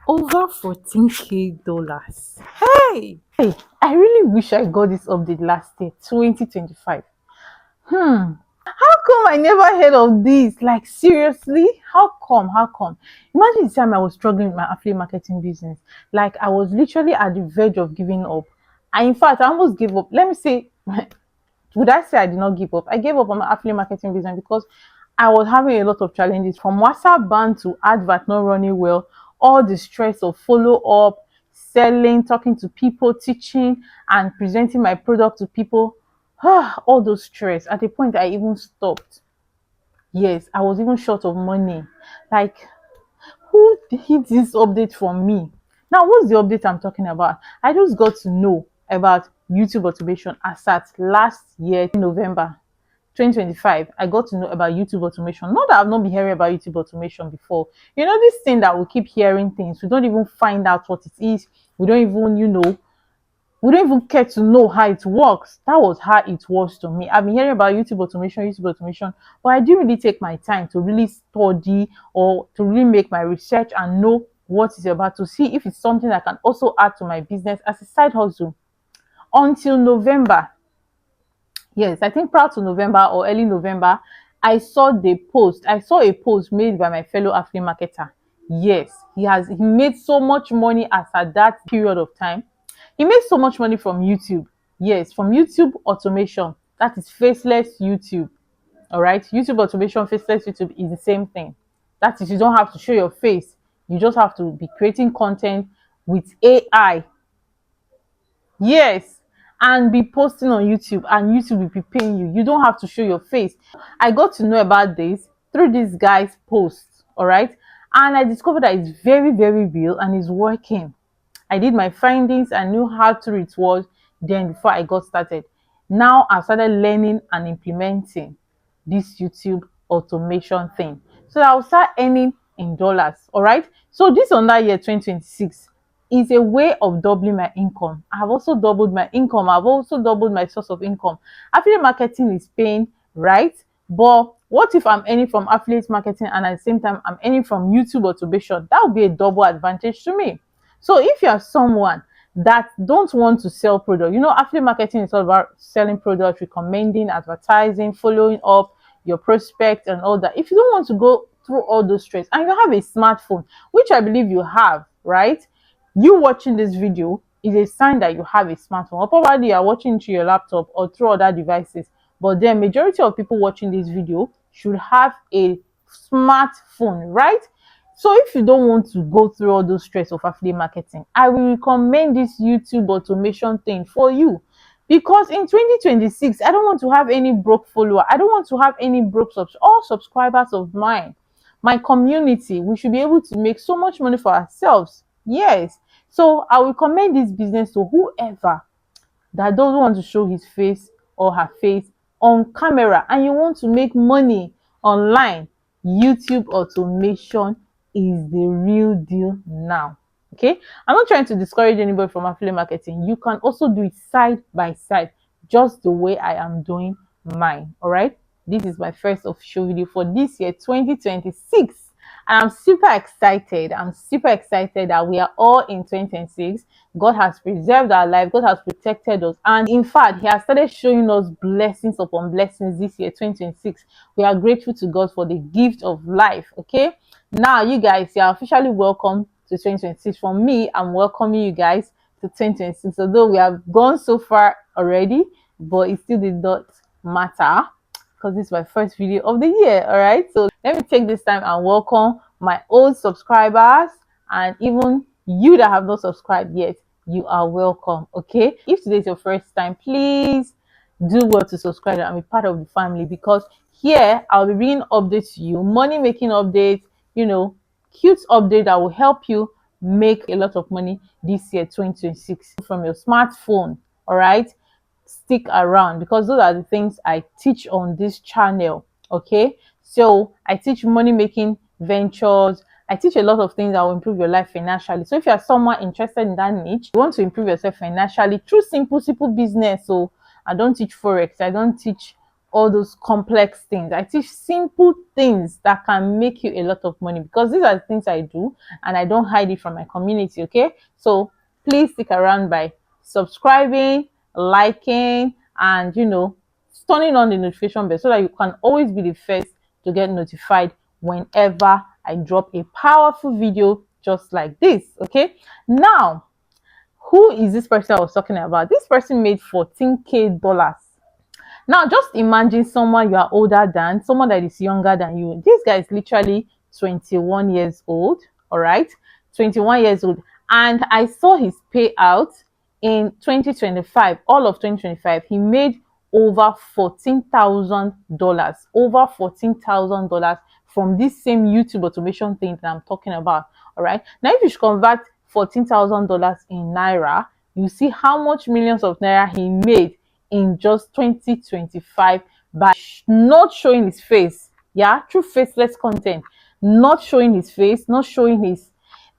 Over 14K dollars. Hey, I really wish I got this update last year, 2025. How come I never heard of this? Like, seriously? How come? How come? Imagine the time I was struggling with my affiliate marketing business. Like, I was literally at the verge of giving up. And in fact, I almost gave up. Let me say, would I say I did not give up? I gave up on my affiliate marketing business because I was having a lot of challenges, from WhatsApp ban to advert not running well, all the stress of follow up, selling, talking to people, teaching, and presenting my product to people. All those stress. At a point, I even stopped. Yes, I was even short of money. Like, who hid this update from me? Now, what's the update I'm talking about? I just got to know about YouTube automation as at last year, November 2025. I got to know about YouTube automation. Not that I've not been hearing about YouTube automation before. You know, this thing that we keep hearing things, we don't even find out what it is. We don't even, we don't even care to know how it works. That was how it was to me. I've been hearing about YouTube automation, but I didn't really take my time to really study or to really make my research and know what it's about, to see if it's something I can also add to my business as a side hustle. Until November, yes, I think prior to November or early November, I saw a post made by my fellow affiliate marketer. Yes, he made so much money as at that period of time. He made so much money from YouTube. Yes, from YouTube automation. That is Faceless YouTube. All right. YouTube automation, Faceless YouTube is the same thing. That is, you don't have to show your face. You just have to be creating content with AI. Yes, and be posting on YouTube, and YouTube will be paying you. You don't have to show your face. I got to know about this through this guy's posts, all right? And I discovered that it's very, very real and it's working. I did my findings, I knew how true it was then before I got started. Now I started learning and implementing this YouTube automation thing. So I'll start earning in dollars, all right? So this on that year 2026 is a way of doubling my income. I've also doubled my income. I've also doubled my source of income. Affiliate marketing is paying, right? But what if I'm earning from affiliate marketing and at the same time I'm earning from YouTube automation? That would be a double advantage to me. So if you are someone that don't want to sell product, you know, affiliate marketing is all about selling products, recommending, advertising, following up your prospect and all that. If you don't want to go through all those stress and you have a smartphone, which I believe you have, right? You watching this video is a sign that you have a smartphone, or probably you are watching through your laptop or through other devices. But the majority of people watching this video should have a smartphone, right? So if you don't want to go through all those stress of affiliate marketing, I will recommend this YouTube automation thing for you. Because in 2026, I don't want to have any broke follower. I don't want to have any broke all subscribers of mine. My community, we should be able to make so much money for ourselves. Yes. So I will recommend this business to whoever that doesn't want to show his face or her face on camera and you want to make money online. YouTube automation is the real deal now. Okay, I'm not trying to discourage anybody from affiliate marketing. You can also do it side by side, just the way I am doing mine. All right, this is my first official video for this year 2026, and I'm super excited. I'm super excited that we are all in 2026. God has preserved our life. God has protected us. And in fact, He has started showing us blessings upon blessings this year, 2026. We are grateful to God for the gift of life. Okay. Now, you guys, you are officially welcome to 2026. From me, I'm welcoming you guys to 2026. Although we have gone so far already, but it still did not matter because this is my first video of the year. All right. So let me take this time and welcome my old subscribers, and even you that have not subscribed yet, you are welcome. Okay. If today is your first time, please do well to subscribe and be part of the family, because here I'll be bringing updates to you, money making updates, you know, cute update that will help you make a lot of money this year 2026 from your smartphone. All right, stick around because those are the things I teach on this channel. Okay, so I teach money making ventures. I teach a lot of things that will improve your life financially. So if you are someone interested in that niche, you want to improve yourself financially through simple business. So I don't teach forex, I don't teach all those complex things. I teach simple things that can make you a lot of money, because these are the things I do and I don't hide it from my community. Okay, so please stick around by subscribing, liking, and turning on the notification bell so that you can always be the first to get notified whenever I drop a powerful video just like this. Okay, now who is this person I was talking about? This person made $14K. Now, just imagine someone you are older than, someone that is younger than you. This guy is literally 21 years old, all right? 21 years old. And I saw his payout in 2025, all of 2025. He made over $14,000, over $14,000 from this same YouTube automation thing that I'm talking about, all right? Now, if you should convert $14,000 in Naira, you see how much millions of Naira he made in just 2025 by not showing his face. Yeah, through faceless content, not showing his face, not showing his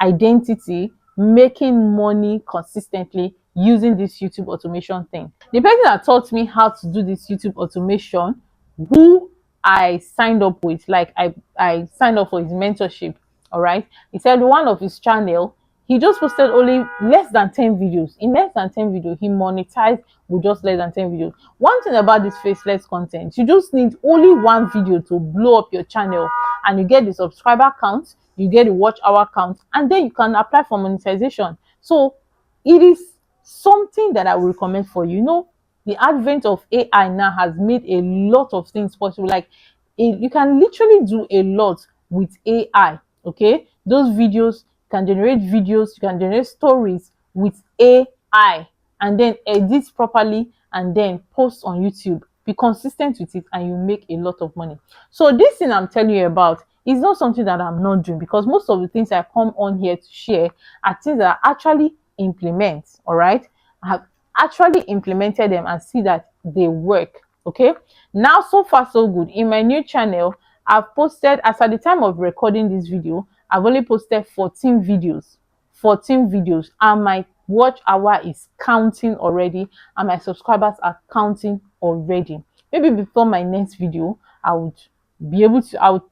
identity, making money consistently using this YouTube automation thing. The person that taught me how to do this YouTube automation, who I signed up with, like I signed up for his mentorship. All right, he said one of his channel, he just posted only less than 10 videos. In less than 10 videos, he monetized with just less than 10 videos. One thing about this faceless content, you just need only one video to blow up your channel, and you get the subscriber count, you get the watch hour count, and then you can apply for monetization. So it is something that I will recommend for you. The advent of AI now has made a lot of things possible. Like you can literally do a lot with AI. Okay, those videos can generate videos, you can generate stories with AI, and then edit properly and then post on YouTube. Be consistent with it and you make a lot of money. So this thing I'm telling you about is not something that I'm not doing, because most of the things I come on here to share are things that I actually implement. All right, I have actually implemented them and see that they work. Okay, now so far so good. In my new channel, I've posted, as at the time of recording this video, I've only posted 14 videos. 14 videos, and my watch hour is counting already, and my subscribers are counting already. Maybe before my next video, I will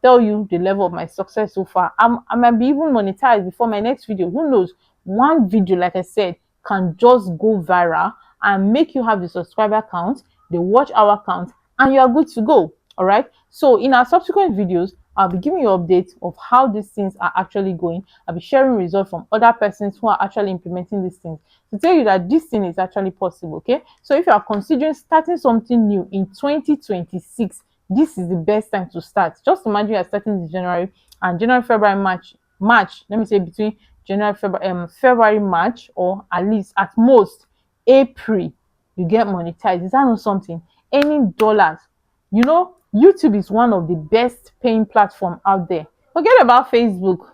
tell you the level of my success so far. I might be even monetized before my next video. Who knows? One video, like I said, can just go viral and make you have the subscriber count, the watch hour count, and you are good to go. All right, so in our subsequent videos, I'll be giving you updates of how these things are actually going. I'll be sharing results from other persons who are actually implementing these things to tell you that this thing is actually possible. Okay, so if you are considering starting something new in 2026, this is the best time to start. Just imagine you are starting in January, and January, February, March, let me say between January, February, March, or at least at most April, you get monetized. Is that not something? Earning dollars. YouTube is one of the best paying platform out there. Forget about Facebook.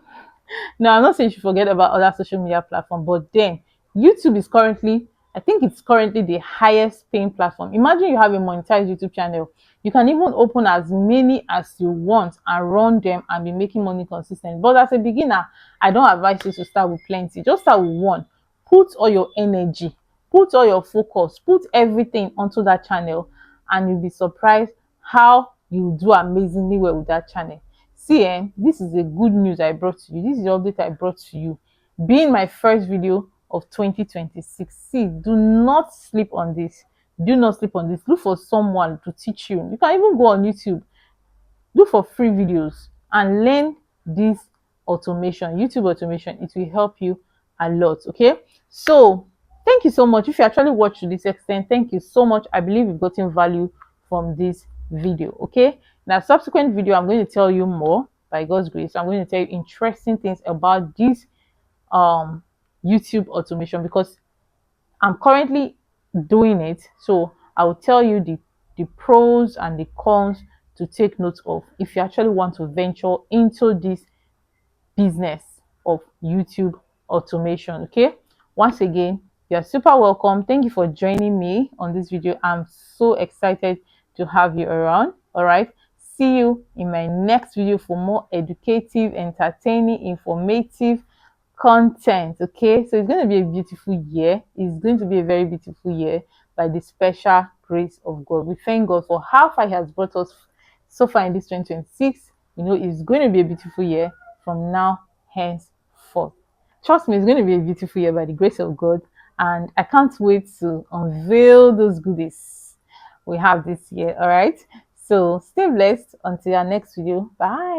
No, I'm not saying you should forget about other social media platforms, but then YouTube is currently, I think it's currently the highest paying platform. Imagine you have a monetized YouTube channel. You can even open as many as you want and run them and be making money consistently. But as a beginner, I don't advise you to start with plenty. Just start with one. Put all your energy, put all your focus, put everything onto that channel, and you'll be surprised how you do amazingly well with that channel. See, this is the good news I brought to you. This is the update I brought to you. Being my first video of 2026. See, do not sleep on this. Do not sleep on this. Look for someone to teach you. You can even go on YouTube, look for free videos, and learn this automation, YouTube automation. It will help you a lot. Okay, so thank you so much. If you actually watched to this extent, thank you so much. I believe you've gotten value from this video. Okay, now subsequent video, I'm going to tell you more by God's grace. I'm going to tell you interesting things about this YouTube automation, because I'm currently doing it. So I will tell you the pros and the cons to take note of if you actually want to venture into this business of YouTube automation. Okay, once again, you're super welcome. Thank you for joining me on this video. I'm so excited to have you around. All right, see you in my next video for more educative, entertaining, informative content. Okay, so it's going to be a beautiful year. It's going to be a very beautiful year by the special grace of God. We thank God for how far He has brought us so far in this 2026. You know, it's going to be a beautiful year from now henceforth. Trust me, it's going to be a beautiful year by the grace of God. And I can't wait to unveil those goodies we have this year. All right. So stay blessed until our next video. Bye.